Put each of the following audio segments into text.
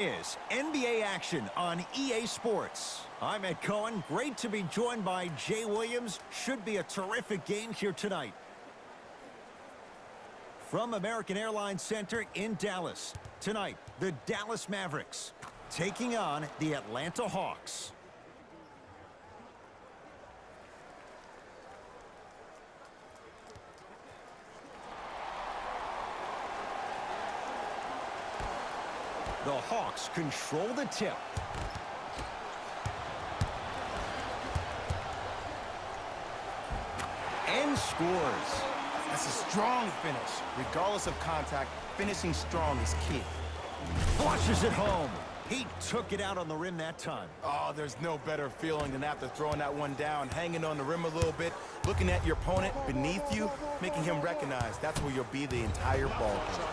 Is NBA action on EA Sports. I'm Ed Cohen. Great to be joined by Jay Williams. Should be a terrific game here tonight. From American Airlines Center in Dallas. Tonight, the Dallas Mavericks taking on the Atlanta Hawks. The Hawks control the tip. And scores. That's a strong finish. Regardless of contact, finishing strong is key. Flushes it home. He took it out on the rim that time. Oh, there's no better feeling than after throwing that one down, hanging on the rim a little bit, looking at your opponent beneath you, making him recognize that's where you'll be the entire ball game.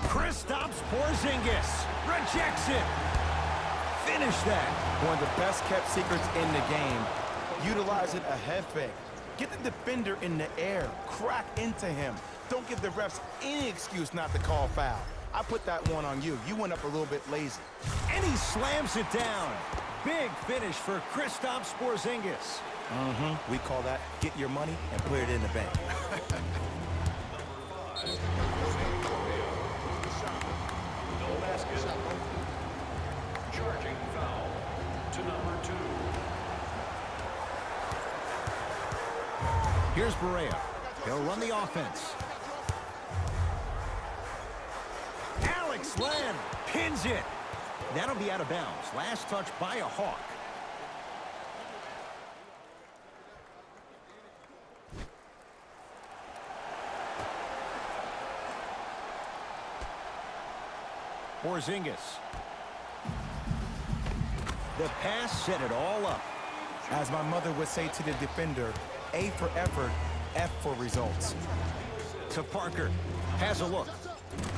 Kristaps Porzingis rejects it. Finish that. One of the best kept secrets in the game. Utilize it a head fake. Get the defender in the air. Crack into him. Don't give the refs any excuse not to call foul. I put that one on you. You went up a little bit lazy. And he slams it down. Big finish for Kristaps Porzingis. We call that get your money and put it in the bank. Charging foul to number 2. Here's Barea. He'll run the offense. Alex Len pins it. That'll be out of bounds. Last touch by a Hawk. Porzingis. The pass set it all up. As my mother would say to the defender, A for effort, F for results. To Parker. Has a look.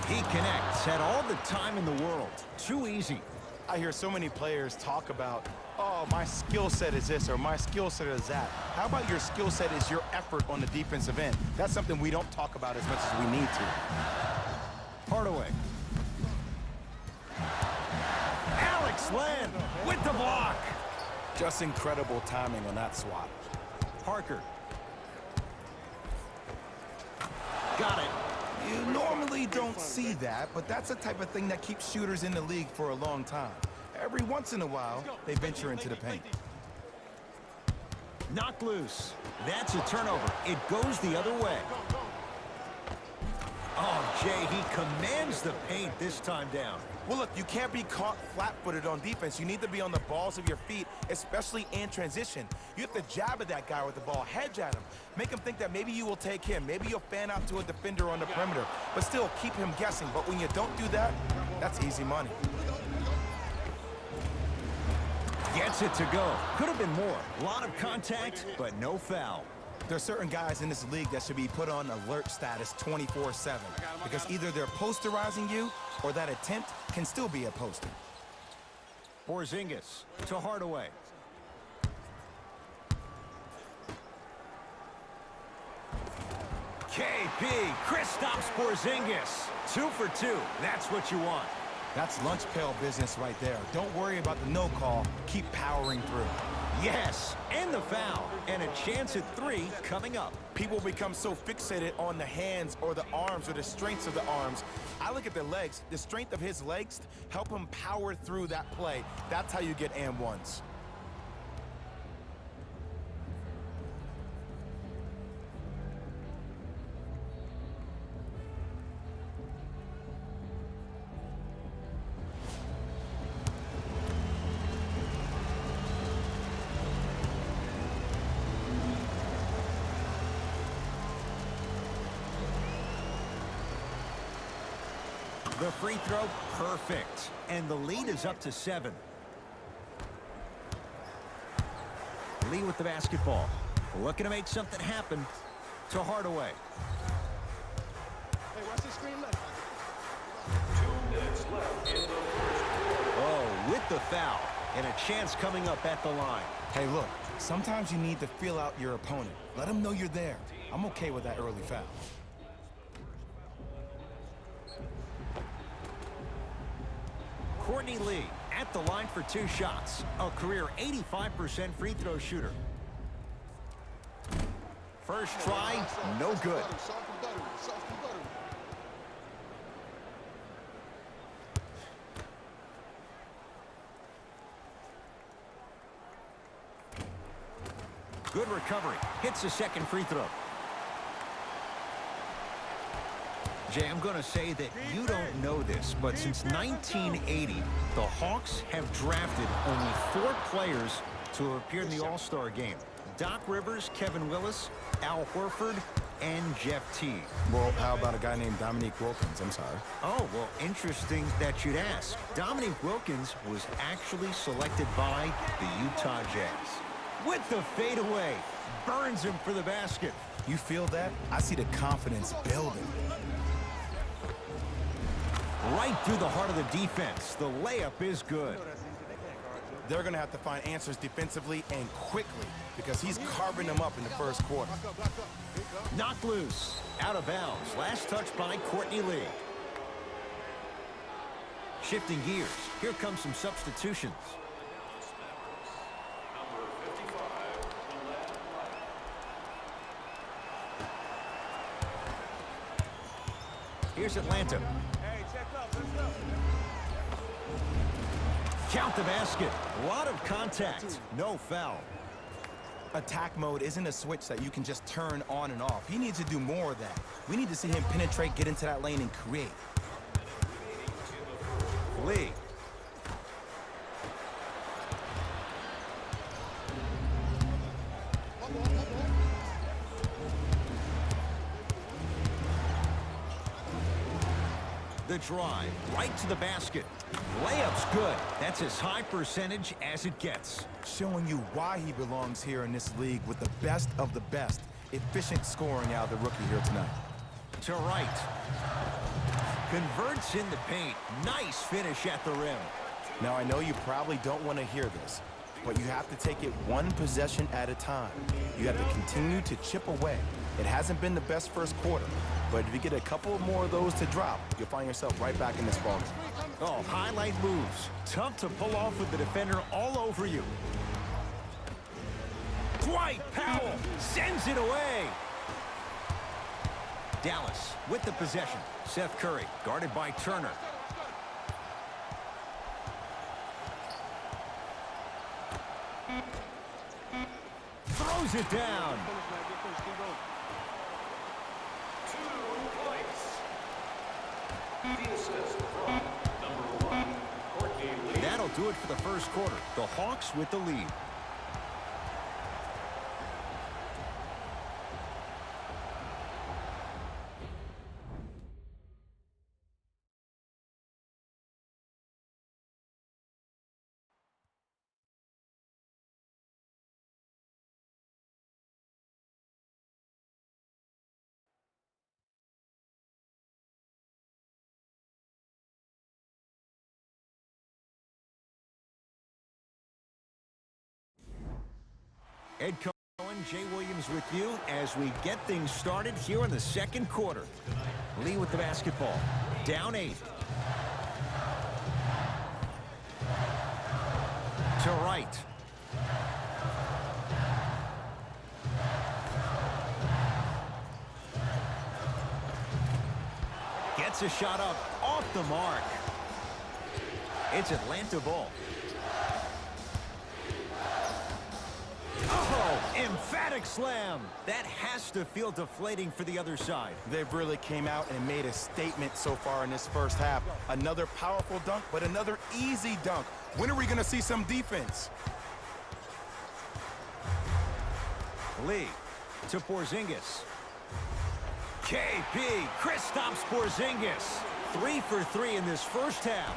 He connects. Had all the time in the world. Too easy. I hear so many players talk about, oh, my skill set is this or my skill set is that. How about your skill set is your effort on the defensive end? That's something we don't talk about as much as we need to. Hardaway. Alex Len with the block. Just incredible timing on that swat. Parker. Got it. You normally don't see that, but that's the type of thing that keeps shooters in the league for a long time. Every once in a while, they venture into the paint. Knocked loose. That's a turnover. It goes the other way. Oh, Jay, he commands the paint this time down. Well, look, you can't be caught flat-footed on defense. You need to be on the balls of your feet, especially in transition. You have to jab at that guy with the ball, hedge at him, make him think that maybe you will take him. Maybe you'll fan out to a defender on the perimeter, but still keep him guessing. But when you don't do that, that's easy money. Gets it to go. Could have been more. A lot of contact, but no foul. There are certain guys in this league that should be put on alert status 24/7 because either they're posterizing you or that attempt can still be a poster. Porzingis to Hardaway. KP, Kristaps Porzingis. 2 for 2. That's what you want. That's lunch pail business right there. Don't worry about the no call. Keep powering through. Yes, and the foul. And a chance at 3 coming up. People become so fixated on the hands or the arms or the strengths of the arms. I look at the legs. The strength of his legs help him power through that play. That's how you get and ones. The free throw, perfect. And the lead is up to 7. Lee with the basketball. Looking to make something happen. To Hardaway. Hey, watch the screen left. 2 minutes left in the first. Oh, with the foul. And a chance coming up at the line. Hey, look, sometimes you need to feel out your opponent. Let them know you're there. I'm okay with that early foul. Courtney Lee at the line for 2 shots. A career 85% free throw shooter. First try, no good. Good recovery. Hits the second free throw. Jay, I'm going to say that you don't know this, but since 1980, the Hawks have drafted only 4 players to appear in the All-Star game. Doc Rivers, Kevin Willis, Al Horford, and Jeff Teague. Well, how about a guy named Dominique Wilkins? I'm sorry. Oh, well, interesting that you'd ask. Dominique Wilkins was actually selected by the Utah Jazz. With the fadeaway, burns him for the basket. You feel that? I see the confidence building. Right through the heart of the defense. The layup is good. They're going to have to find answers defensively and quickly because he's carving them up in the first quarter. Knocked loose. Out of bounds. Last touch by Courtney Lee. Shifting gears. Here comes some substitutions. Here's Atlanta. Hey, check up, let's go. Count the basket. A lot of contact. No foul. Attack mode isn't a switch that you can just turn on and off. He needs to do more of that. We need to see him penetrate, get into that lane, and create. Lee. The drive, right to the basket. Layup's good. That's as high percentage as it gets. Showing you why he belongs here in this league with the best of the best. Efficient scoring out of the rookie here tonight. To right. Converts in the paint. Nice finish at the rim. Now, I know you probably don't want to hear this, but you have to take it one possession at a time. You have to continue to chip away. It hasn't been the best first quarter, but if you get a couple more of those to drop, you'll find yourself right back in this ball game. Oh, highlight moves. Tough to pull off with the defender all over you. Dwight Powell sends it away. Dallas with the possession. Seth Curry guarded by Turner. Throws it down. 2 points. The assist from number 1, Courtney Lee. That'll do it for the first quarter. The Hawks with the lead. Ed Cohen, Jay Williams with you as we get things started here in the second quarter. Lee with the basketball. Down 8. To right. Gets a shot up off the mark. It's Atlanta ball. Oh, emphatic slam. That has to feel deflating for the other side. They've really came out and made a statement so far in this first half. Another powerful dunk, but another easy dunk. When are we going to see some defense? Lee to Porzingis. KP, Kristaps Porzingis. 3 for 3 in this first half.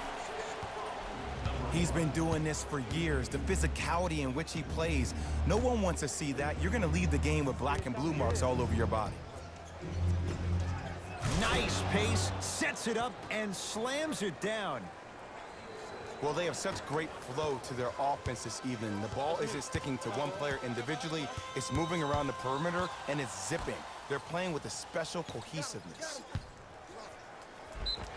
He's been doing this for years. The physicality in which he plays. No one wants to see that. You're going to lead the game with black and blue marks all over your body. Nice pace, sets it up, and slams it down. Well, they have such great flow to their offense this evening. The ball isn't sticking to one player individually. It's moving around the perimeter, and it's zipping. They're playing with a special cohesiveness.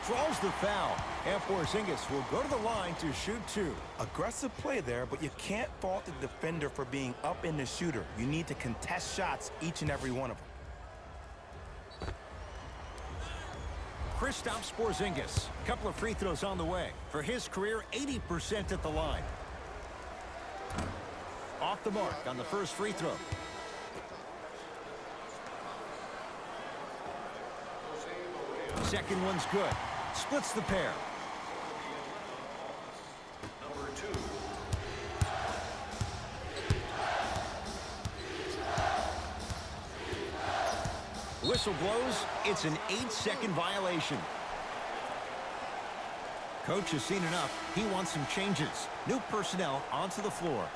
Draws the foul. And Porzingis will go to the line to shoot 2. Aggressive play there, but you can't fault the defender for being up in the shooter. You need to contest shots, each and every one of them. Kristaps Porzingis. Couple of free throws on the way. For his career, 80% at the line. Off the mark on the first free throw. Second one's good. Splits the pair. Number 2. Whistle blows. It's an 8-second violation. Coach has seen enough. He wants some changes. New personnel onto the floor.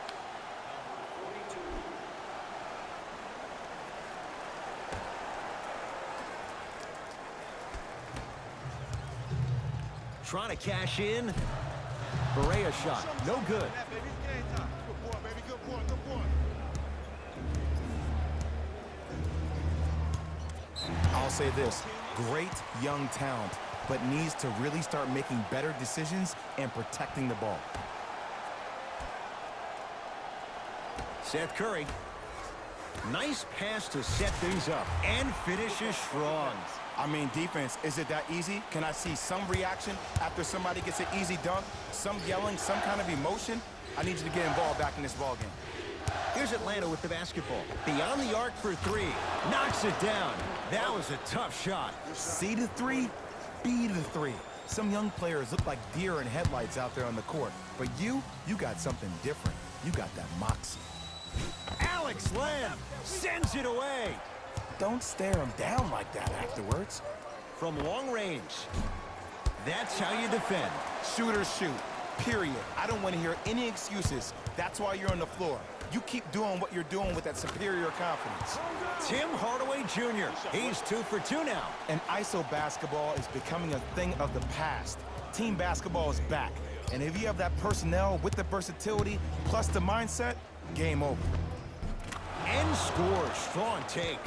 Trying to cash in. Barea shot. No good. I'll say this, great young talent, but needs to really start making better decisions and protecting the ball. Seth Curry. Nice pass to set things up and finishes strong. I mean, defense, is it that easy? Can I see some reaction after somebody gets an easy dunk? Some yelling, some kind of emotion? I need you to get involved back in this ball game. Here's Atlanta with the basketball. Beyond the arc for 3. Knocks it down. That was a tough shot. C to 3, B to 3. Some young players look like deer in headlights out there on the court. But you got something different. You got that moxie. Alex Lamb sends it away. Don't stare him down like that afterwards. From long range. That's how you defend. Shooters shoot, period. I don't want to hear any excuses. That's why you're on the floor. You keep doing what you're doing with that superior confidence. Tim Hardaway Jr. He's 2 for 2 now. And ISO basketball is becoming a thing of the past. Team basketball is back. And if you have that personnel with the versatility plus the mindset, game over. And scores. Strong take.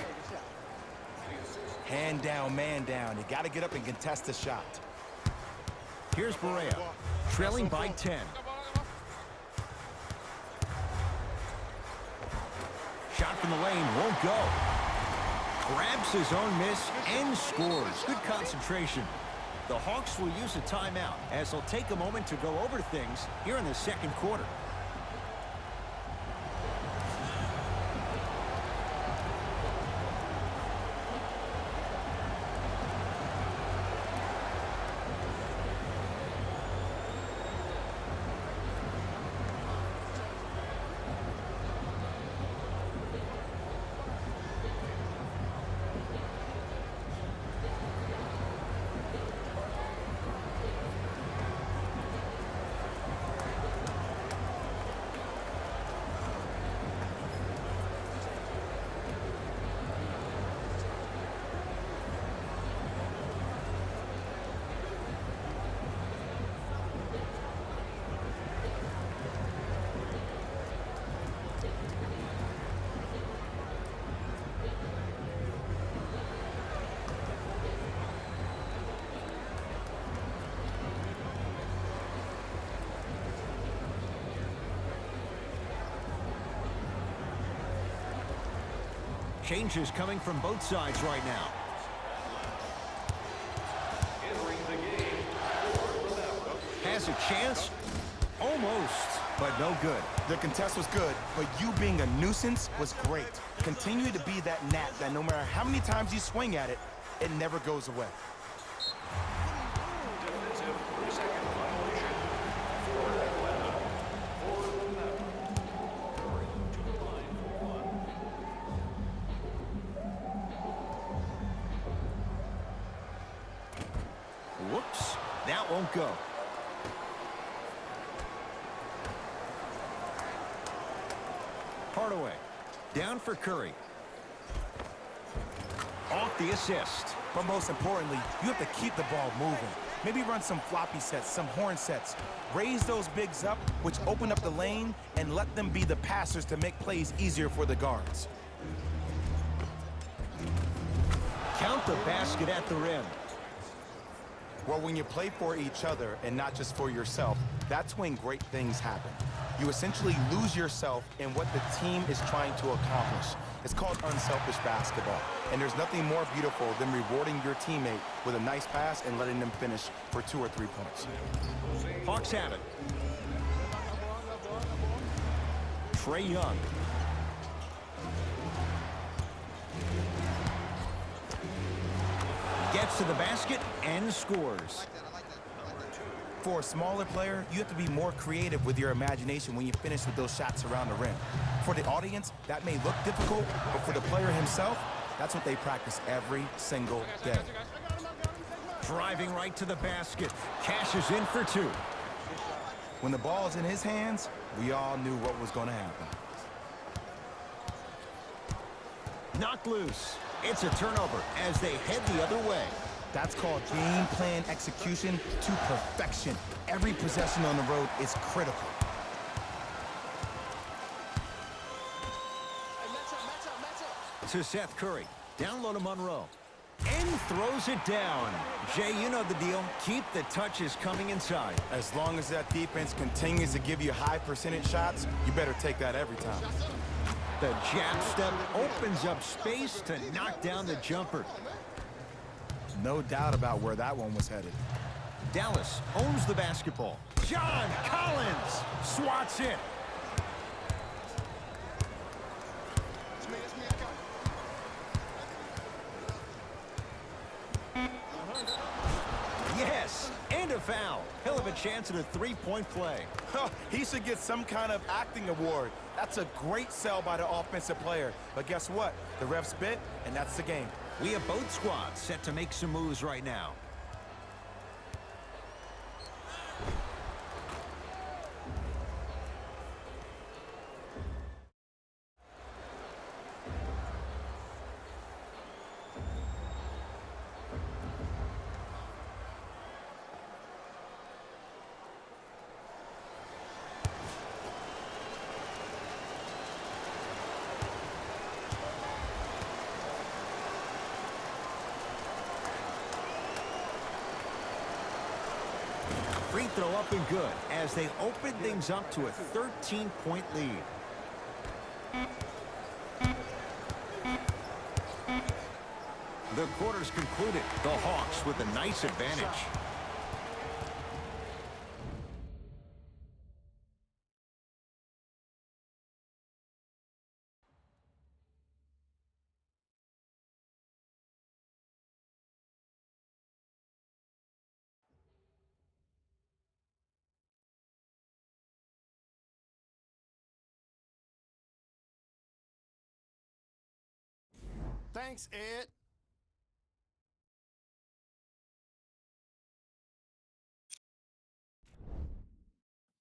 Hand down, man down. You got to get up and contest the shot. Here's Barea, trailing by 10. Shot from the lane won't go. Grabs his own miss and scores. Good concentration. The Hawks will use a timeout as they'll take a moment to go over things here in the second quarter. Changes coming from both sides right now. Entering the game, Has a chance? Almost, but no good. The contest was good, but you being a nuisance was great. Continue to be that gnat that no matter how many times you swing at it, it never goes away. defensive 3-second violation for Atlanta. For the Mavericks. Curry to the line for 1. Whoops, that won't go. Hardaway, down for Curry. Off the assist. But most importantly, you have to keep the ball moving. Maybe run some floppy sets, some horn sets. Raise those bigs up, which open up the lane, and let them be the passers to make plays easier for the guards. Count the basket at the rim. Well, when you play for each other and not just for yourself, that's when great things happen. You essentially lose yourself in what the team is trying to accomplish. It's called unselfish basketball. And there's nothing more beautiful than rewarding your teammate with a nice pass and letting them finish for 2 or 3 points. Hawks have it. Trae Young. Gets to the basket and scores. For a smaller player, you have to be more creative with your imagination when you finish with those shots around the rim. For the audience, that may look difficult, but for the player himself, that's what they practice every single day. Driving right to the basket. Cashes in for 2. When the ball's in his hands, we all knew what was going to happen. Knocked loose. It's a turnover as they head the other way. That's called game plan execution to perfection. Every possession on the road is critical. To Seth Curry. Down low to Monroe. And throws it down. Jay, you know the deal. Keep the touches coming inside. As long as that defense continues to give you high percentage shots, you better take that every time. The jab step opens up space to knock down the jumper. No doubt about where that one was headed. Dallas owns the basketball. John Collins swats it. Yes, and a foul. Hell of a chance at a three-point play. He should get some kind of acting award. That's a great sell by the offensive player. But guess what? The refs bit, and that's the game. We have both squads set to make some moves right now. Free throw up and good as they open things up to a 13-point lead. The quarter's concluded. The Hawks with a nice advantage. Thanks, Ed.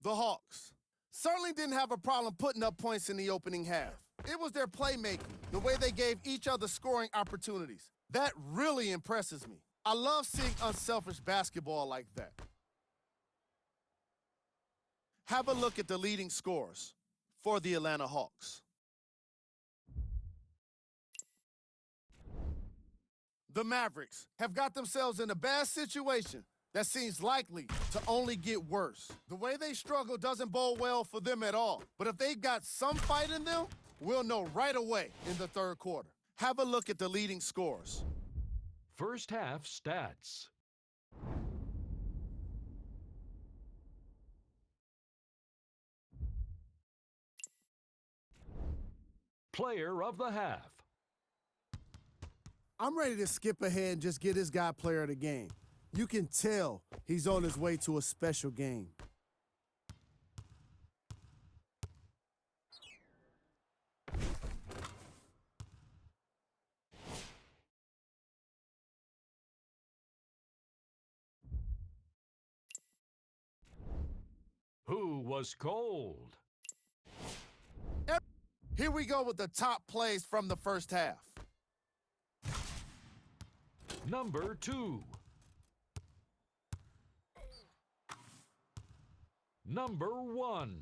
The Hawks certainly didn't have a problem putting up points in the opening half. It was their playmaking, the way they gave each other scoring opportunities. That really impresses me. I love seeing unselfish basketball like that. Have a look at the leading scorers for the Atlanta Hawks. The Mavericks have got themselves in a bad situation that seems likely to only get worse. The way they struggle doesn't bode well for them at all. But if they've got some fight in them, we'll know right away in the third quarter. Have a look at the leading scorers. First half stats. Player of the half. I'm ready to skip ahead and just get this guy player of the game. You can tell he's on his way to a special game. Who was cold? Here we go with the top plays from the first half. Number 2. Number 1.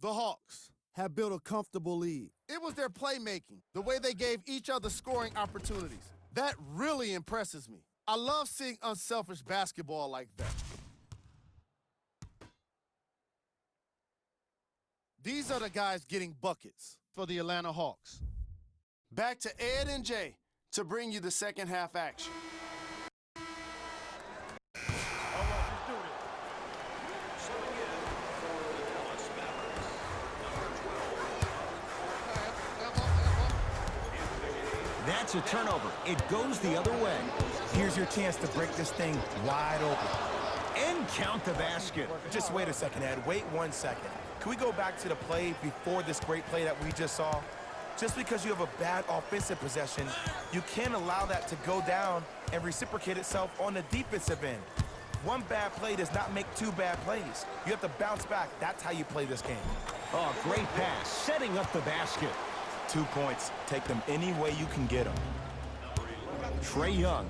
The Hawks have built a comfortable lead. It was their playmaking, the way they gave each other scoring opportunities. That really impresses me. I love seeing unselfish basketball like that. These are the guys getting buckets for the Atlanta Hawks. Back to Ed and Jay to bring you the second half action. Subbing in for the Dallas Mavericks, number 12. That's a turnover. It goes the other way. Here's your chance to break this thing wide open. And count the basket. Just wait a second, Ed. Wait 1 second. Can we go back to the play before this great play that we just saw? Just because you have a bad offensive possession, you can't allow that to go down and reciprocate itself on the defensive end. One bad play does not make two bad plays. You have to bounce back. That's how you play this game. Oh, great pass, setting up the basket. 2 points. Take them any way you can get them. Trae Young.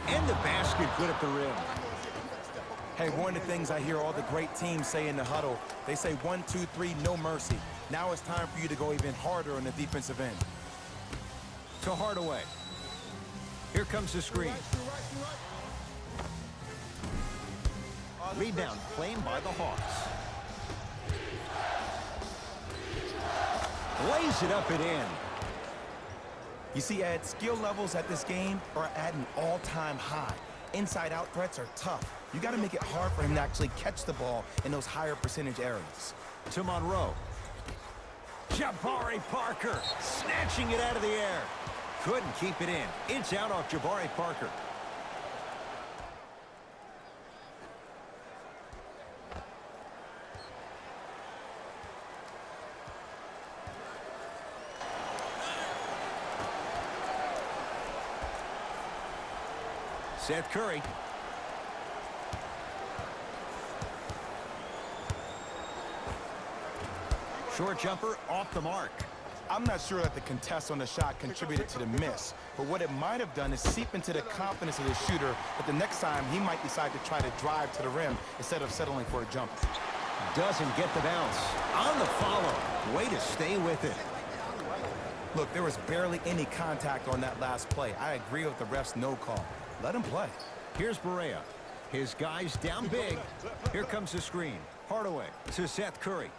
And the basket good at the rim. Hey, one of the things I hear all the great teams say in the huddle, they say 1, 2, 3, no mercy. Now it's time for you to go even harder on the defensive end. To Hardaway. Here comes the screen. Rebound claimed by the Hawks. Lays it up and in. You see, Ed, skill levels at this game are at an all-time high. Inside-out threats are tough. You got to make it hard for him to actually catch the ball in those higher percentage areas. To Monroe. Jabari Parker snatching it out of the air. Couldn't keep it in. It's out off Jabari Parker. Seth Curry. Short jumper off the mark. I'm not sure that the contest on the shot contributed to the miss, but what it might have done is seep into the confidence of the shooter that the next time he might decide to try to drive to the rim instead of settling for a jumper. Doesn't get the bounce. On the follow. Way to stay with it. Look, there was barely any contact on that last play. I agree with the ref's no call. Let him play. Here's Barea. His guys down big. Here comes the screen. Hardaway to Seth Curry.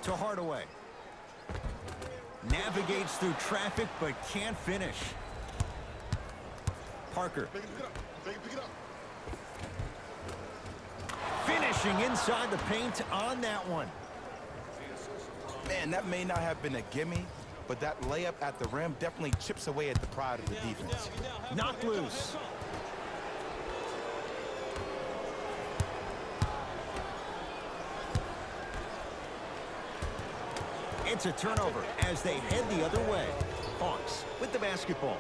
To Hardaway. Navigates through traffic but can't finish. Parker. Finishing inside the paint on that one. Man, that may not have been a gimme, but that layup at the rim definitely chips away at the pride of the defense. Knocked loose. It's a turnover as they head the other way. Hawks with the basketball.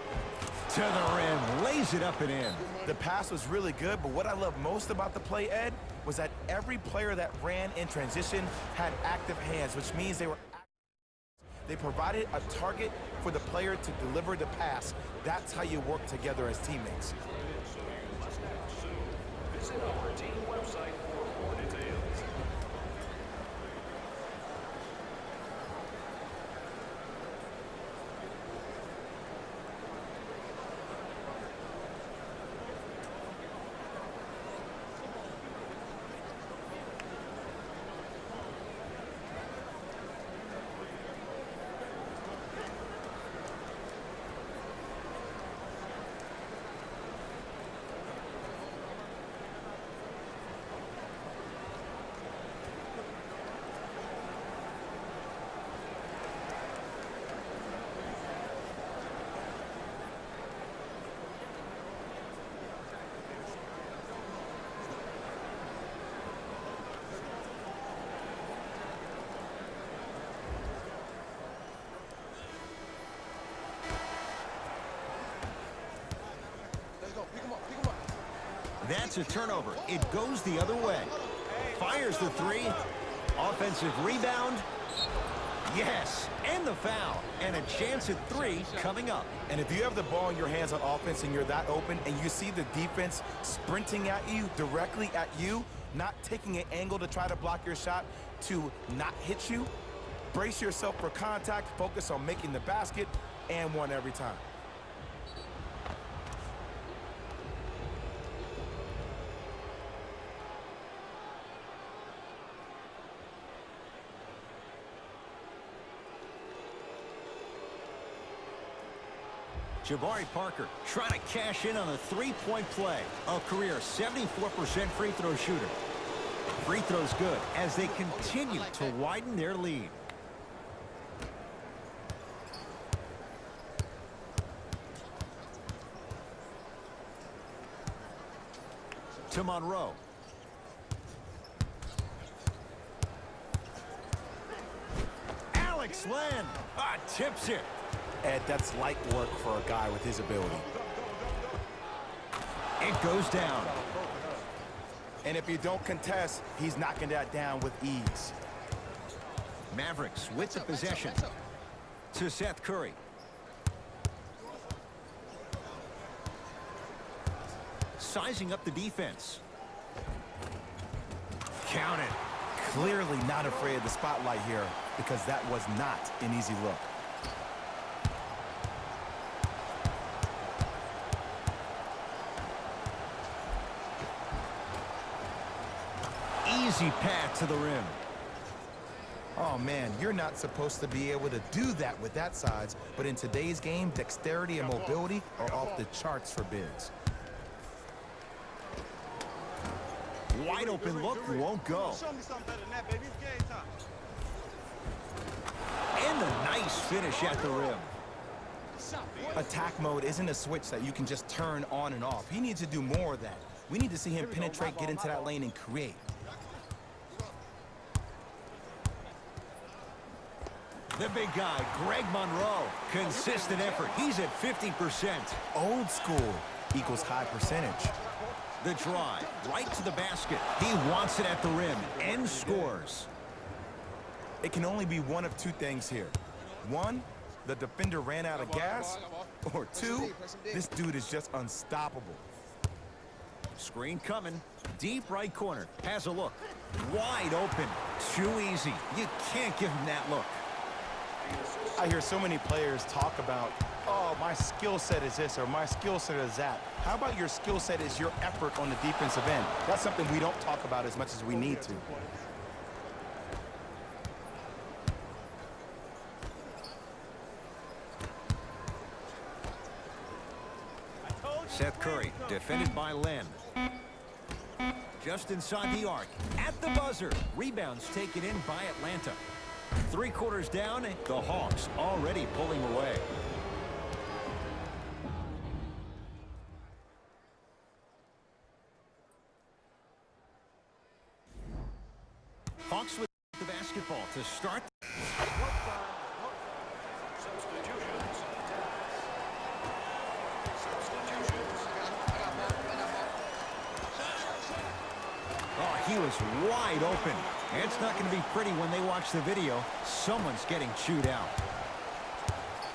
To the rim, lays it up and in. The pass was really good, but what I love most about the play, Ed, was that every player that ran in transition had active hands, which means they provided a target for the player to deliver the pass. That's how you work together as teammates. So you must act soon. Visit our team website for more details. That's a turnover. It goes the other way. Fires the three. Offensive rebound. Yes, and the foul. And a chance at 3 coming up. And if you have the ball in your hands on offense and you're that open and you see the defense sprinting at you, directly at you, not taking an angle to try to block your shot to not hit you, brace yourself for contact, focus on making the basket, and one every time. Jabari Parker trying to cash in on a three-point play. A career 74% free throw shooter. Free throws good as they continue to widen their lead. To Monroe. Alex Len tips it. Ed, that's light work for a guy with his ability. It goes down. And if you don't contest, he's knocking that down with ease. Mavericks with the possession. To Seth Curry. Sizing up the defense. Count it. Clearly not afraid of the spotlight here because that was not an easy look. Easy path to the rim. Oh, man, you're not supposed to be able to do that with that size, but in today's game, dexterity and mobility are off the charts for bigs. Wide open look won't go. Show me something better than that, baby. It's game time. And a nice finish at the rim. Attack mode isn't a switch that you can just turn on and off. He needs to do more of that. We need to see him penetrate, get into that lane, and create. The big guy, Greg Monroe. Consistent effort. He's at 50%. Old school equals high percentage. The drive, right to the basket. He wants it at the rim and scores. It can only be one of two things here. One, the defender ran out of gas. Or two, this dude is just unstoppable. Screen coming. Deep right corner. Has a look. Wide open. Too easy. You can't give him that look. I hear so many players talk about, oh, my skill set is this or my skill set is that. How about your skill set is your effort on the defensive end? That's something we don't talk about as much as we need to. Seth Curry, defended by Len. Just inside the arc. At the buzzer. Rebounds taken in by Atlanta. 3 quarters down, the Hawks already pulling away. Hawks with the basketball to start. Oh, he was wide open. It's not going to be pretty when they watch the video. Someone's getting chewed out.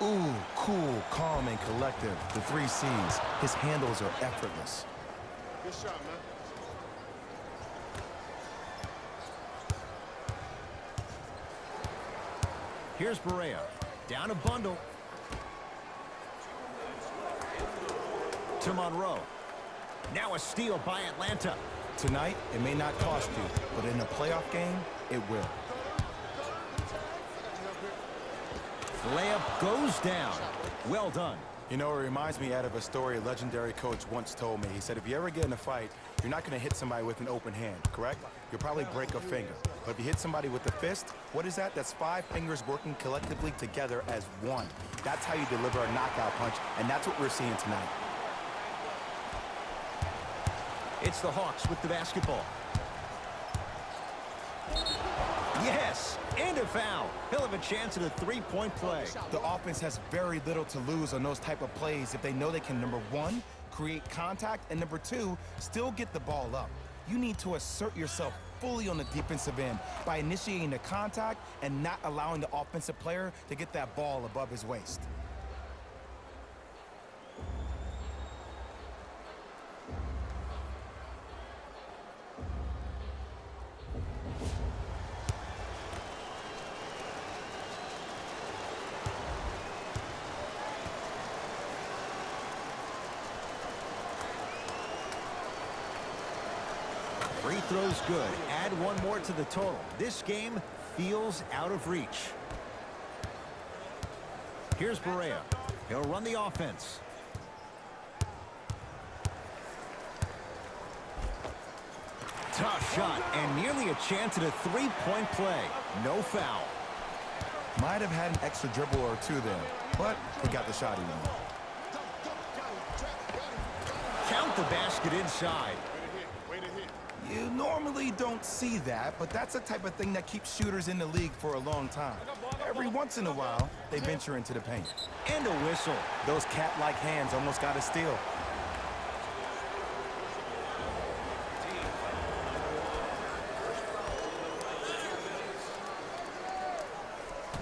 Ooh, cool, calm, and collective. The 3 C's. His handles are effortless. Good shot, man. Here's Barea. Down a bundle. To Monroe. Now a steal by Atlanta. Tonight, it may not cost you, but in a playoff game, it will. Layup goes down. Well done. You know, it reminds me out of a story a legendary coach once told me. He said, if you ever get in a fight, you're not going to hit somebody with an open hand, correct? You'll probably break a finger. But if you hit somebody with a fist, what is that? That's 5 fingers working collectively together as one. That's how you deliver a knockout punch, and that's what we're seeing tonight. It's the Hawks with the basketball. Yes, and a foul. He'll have a chance at a 3-point play. The offense has very little to lose on those type of plays if they know they can, number 1, create contact, and number 2, still get the ball up. You need to assert yourself fully on the defensive end by initiating the contact and not allowing the offensive player to get that ball above his waist. Free throw's good. Add one more to the total. This game feels out of reach. Here's Barea. He'll run the offense. Tough shot and nearly a chance at a three-point play. No foul. Might have had an extra dribble or two there, but he got the shot even. Count the basket inside. You normally don't see that, but that's the type of thing that keeps shooters in the league for a long time. Every once in a while, they venture into the paint. And a whistle. Those cat-like hands almost got a steal.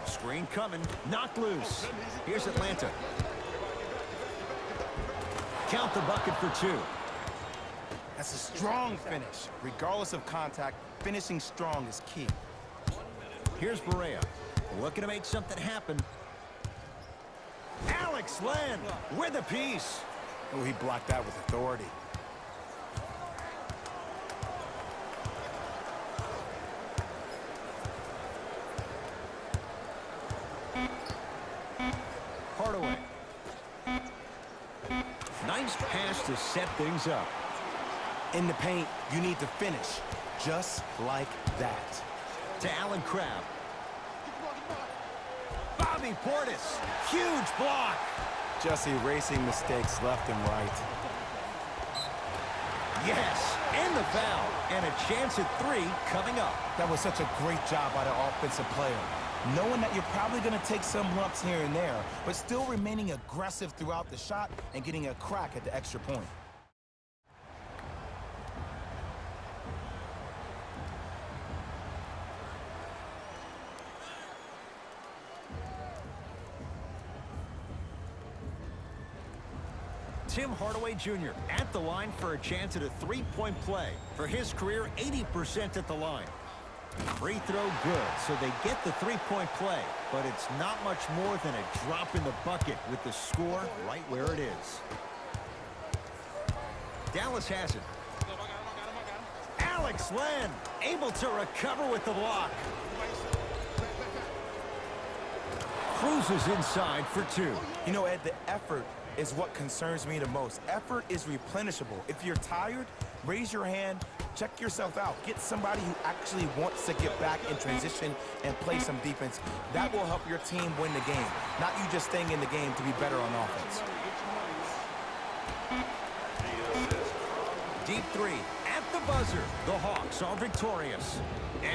Screen coming. Knocked loose. Here's Atlanta. Count the bucket for two. That's a strong finish. Regardless of contact, finishing strong is key. Here's Barea. Looking to make something happen. Alex Len with a piece. Oh, he blocked that with authority. Hardaway. Nice pass to set things up. In the paint, you need to finish just like that. To Allen Crabbe. Bobby Portis. Huge block. Just erasing mistakes left and right. Yes, and the foul. And a chance at three coming up. That was such a great job by the offensive player. Knowing that you're probably going to take some lumps here and there, but still remaining aggressive throughout the shot and getting a crack at the extra point. Tim Hardaway Jr. at the line for a chance at a three-point play. For his career, 80% at the line. Free throw good, so they get the three-point play. But it's not much more than a drop in the bucket with the score right where it is. Dallas has it. Alex Len able to recover with the block. Cruises inside for two. You know, Ed, the effort is what concerns me the most. Effort is replenishable. If you're tired, raise your hand, check yourself out. Get somebody who actually wants to get back in transition and play some defense. That will help your team win the game, not you just staying in the game to be better on offense. Deep three at the buzzer. The Hawks are victorious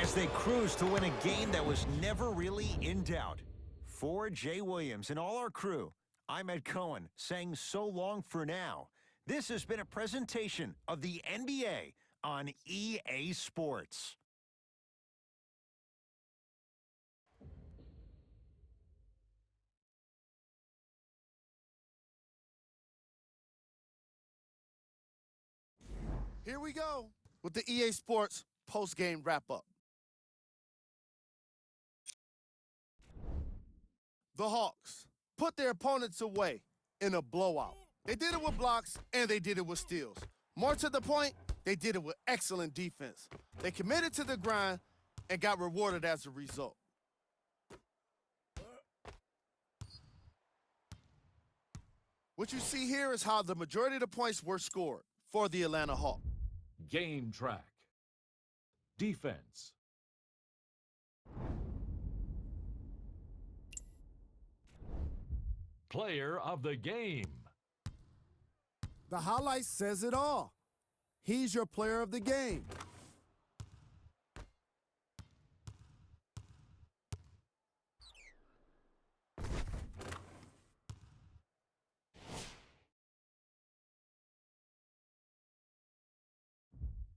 as they cruise to win a game that was never really in doubt. For Jay Williams and all our crew, I'm Ed Cohen saying so long for now. This has been a presentation of the NBA on EA Sports. Here we go with the EA Sports post-game wrap-up. The Hawks put their opponents away in a blowout. They did it with blocks, and they did it with steals. More to the point, they did it with excellent defense. They committed to the grind and got rewarded as a result. What you see here is how the majority of the points were scored for the Atlanta Hawks. Game track. Defense. Player of the game. The highlight says it all. He's your player of the game.